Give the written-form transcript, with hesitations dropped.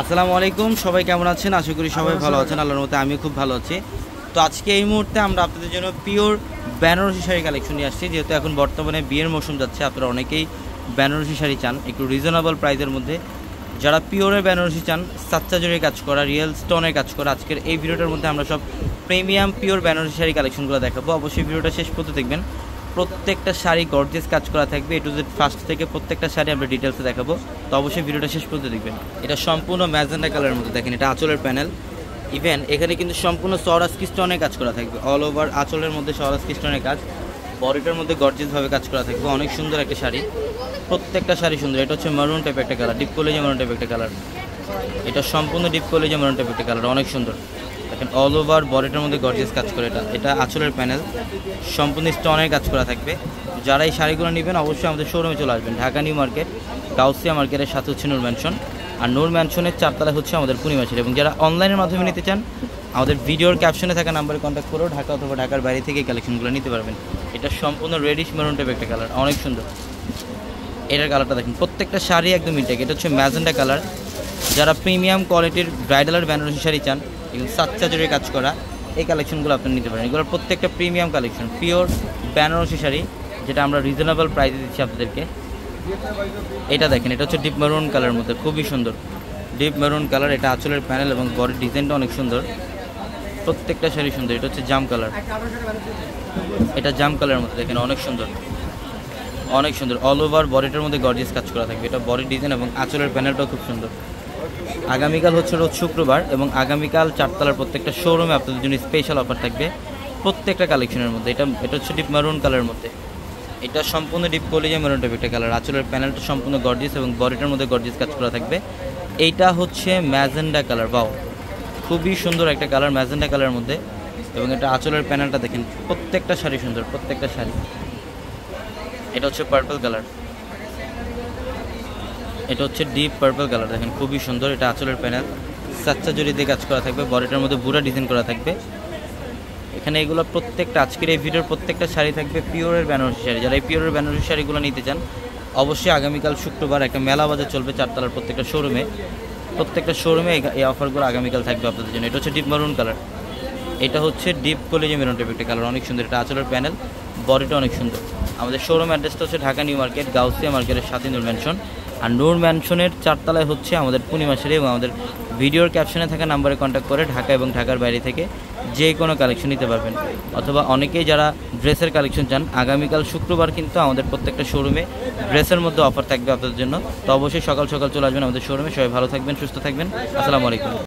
আসসালামু আলাইকুম, সবাই কেমন আছেন? আশা করি সবাই ভালো আছেন। আল্লাহর মতে আমিও খুব ভালো আছি। তো আজকে এই মুহূর্তে আমরা আপনাদের জন্য পিওর বেনারসি শাড়ি কালেকশন নিয়ে আসছি। যেহেতু এখন বর্তমানে বিয়ের মৌসুম যাচ্ছে, আপনারা অনেকেই বেনারসি শাড়ি চান একটু রিজনেবল প্রাইসের মধ্যে। যারা পিওরের বেনারসি চান, সাচ্চা জরির কাজ করা, রিয়েল স্টোনের কাজ করা, আজকের এই ভিডিওটার মধ্যে আমরা সব প্রিমিয়াম পিওর বেনারসি শাড়ি কালেকশনগুলো দেখাবো। অবশ্যই ভিডিওটা শেষ পর্যন্ত দেখবেন। প্রত্যেকটা শাড়ি গর্জিয়াস কাজ করা থাকবে, এ টু জেড ফার্স্ট থেকে প্রত্যেকটা শাড়ি আমরা ডিটেলসে দেখাবো। তো অবশ্যই ভিডিওটা শেষ পর্যন্ত দেখবেন। এটা সম্পূর্ণ ম্যাজেন্টা কালারের মধ্যে, দেখেন এটা আঁচলের প্যানেল। ইভেন এখানে কিন্তু সম্পূর্ণ সরাসকি স্টোনের কাজ করা থাকবে, অল ওভার আঁচলের মধ্যে সরাসকি স্টোনের কাজ, বডিটার মধ্যে গর্জিয়াসভাবে কাজ করা থাকবে। অনেক সুন্দর একটা শাড়ি, প্রত্যেকটা শাড়ি সুন্দর। এটা হচ্ছে মারুন টাইপ একটা কালার, ডিপ কলেজে মারুন টাইপ একটা কালার। এটা সম্পূর্ণ ডিপ কলেজে মারুন টাইপ একটা কালার, অনেক সুন্দর। দেখেন অল ওভার বডিটার মধ্যে গর্জিয়াস কাজ করে। এটা আঁচলের প্যানেল, সম্পূর্ণ স্টোনের কাজ করা থাকবে। যারা এই শাড়িগুলো নেবেন অবশ্যই আমাদের শোরুমে চলে আসবেন, ঢাকা নিউ মার্কেট, গাউসিয়া মার্কেটের সাথে হচ্ছে নূর ম্যানশন। আর নূর ম্যানশনের 4 তলায় হচ্ছে আমাদের পূর্ণিমাশাড়ি। এবং যারা অনলাইনের মাধ্যমে নিতে চান, আমাদের ভিডিওর ক্যাপশনে থাকা নাম্বারে কন্ট্যাক্ট করেও ঢাকা অথবা ঢাকার বাইরে থেকে এই কালেকশনগুলো নিতে পারবেন। এটা সম্পূর্ণ রেডিশ মেরুন টাইপ একটা কালার, অনেক সুন্দর। এটার কালারটা দেখেন, প্রত্যেকটা শাড়ি একদম ইনটেক। এটা হচ্ছে ম্যাজেন্টা কালার। যারা প্রিমিয়াম কোয়ালিটির ব্রাইডাল আর বেনারসি শাড়ি চান, এগুলো সাচ্চা জরির কাজ করা, এই কালেকশনগুলো আপনি নিতে পারেন। এগুলোর প্রত্যেকটা premium collection, pure Banarasi sari, যেটা আমরা রিজনেবল প্রাইসে দিচ্ছি আপনাদেরকে। এটা দেখেন, এটা হচ্ছে ডিপ মেরুন কালারের মধ্যে, খুবই সুন্দর ডিপ মেরুন কালার। এটা আঁচলের প্যানেল এবং বডির ডিজাইনটা অনেক সুন্দর, প্রত্যেকটা শাড়ি সুন্দর। এটা হচ্ছে জাম কালার, এটা জাম কালারের মধ্যে দেখেন, অনেক সুন্দর অনেক সুন্দর। অল ওভার বডিটার মধ্যে গর্জিয়াস কাজ করা থাকবে। এটা বডির ডিজাইন এবং আঁচলের প্যানেলটাও খুব সুন্দর। আগামীকাল হচ্ছে রোজ শুক্রবার, এবং আগামীকাল 4 তলার প্রত্যেকটা শোরুমে আপনাদের জন্য স্পেশাল অফার থাকবে প্রত্যেকটা কালেকশনের মধ্যে। এটা হচ্ছে ডিপ মেরুন কালারের মধ্যে। এটা সম্পূর্ণ ডিপ কলিজা মেরুন টাইপ একটা কালার। আঁচলের প্যানেলটা সম্পূর্ণ গর্জিয়াস এবং বডিটার মধ্যে গর্জিয়াস কাজ করা থাকবে। এইটা হচ্ছে ম্যাজেন্ডা কালার, বাও খুবই সুন্দর একটা কালার ম্যাজেন্ডা কালারের মধ্যে। এবং এটা আঁচলের প্যানেলটা দেখেন, প্রত্যেকটা শাড়ি সুন্দর, প্রত্যেকটা শাড়ি। এটা হচ্ছে পার্পল কালার, এটা হচ্ছে ডিপ পার্পল কালার, দেখেন খুবই সুন্দর। এটা আঁচলের প্যানেল, সাচ্চা জরি দিয়ে কাজ করা থাকবে, বডিটার মধ্যে বুড়া ডিজাইন করা থাকবে। এখানে এগুলো প্রত্যেকটা, আজকের এই ভিডিওর প্রত্যেকটা শাড়ি থাকবে পিওরের বেনারসি শাড়ি। যারা এই পিওরের বেনারসি শাড়িগুলো নিতে চান, অবশ্যই আগামীকাল শুক্রবার একটা মেলা বাজার চলবে 4 তলার প্রত্যেকটা শোরুমে এই অফারগুলো আগামীকাল থাকবে আপনাদের জন্য। এটা হচ্ছে ডিপ মেরুন কালার, এটা হচ্ছে ডিপ কলেজে মেরুন টাইপ একটা কালার, অনেক সুন্দর। এটা আঁচলের প্যানেল, বডিটা অনেক সুন্দর। আমাদের শোরুম অ্যাড্রেসটা হচ্ছে ঢাকা নিউ মার্কেট, গাউসিয়া মার্কেটের সাথে নূর ম্যানশন। আর নূর ম্যানশনের 4 তলায় হচ্ছে আমাদের পূর্ণিমাশাড়ি। এবং আমাদের ভিডিওর ক্যাপশনে থাকা নাম্বারে কন্ট্যাক্ট করে ঢাকা এবং ঢাকার বাইরে থেকে যে কোনো কালেকশন নিতে পারবেন। অথবা অনেকেই যারা ড্রেসের কালেকশন চান, আগামীকাল শুক্রবার কিন্তু আমাদের প্রত্যেকটা শোরুমে ড্রেসের মধ্যে অফার থাকবে আপনাদের জন্য। তো অবশ্যই সকাল সকাল চলে আসবেন আমাদের শোরুমে। সবাই ভালো থাকবেন, সুস্থ থাকবেন। আসসালামু আলাইকুম।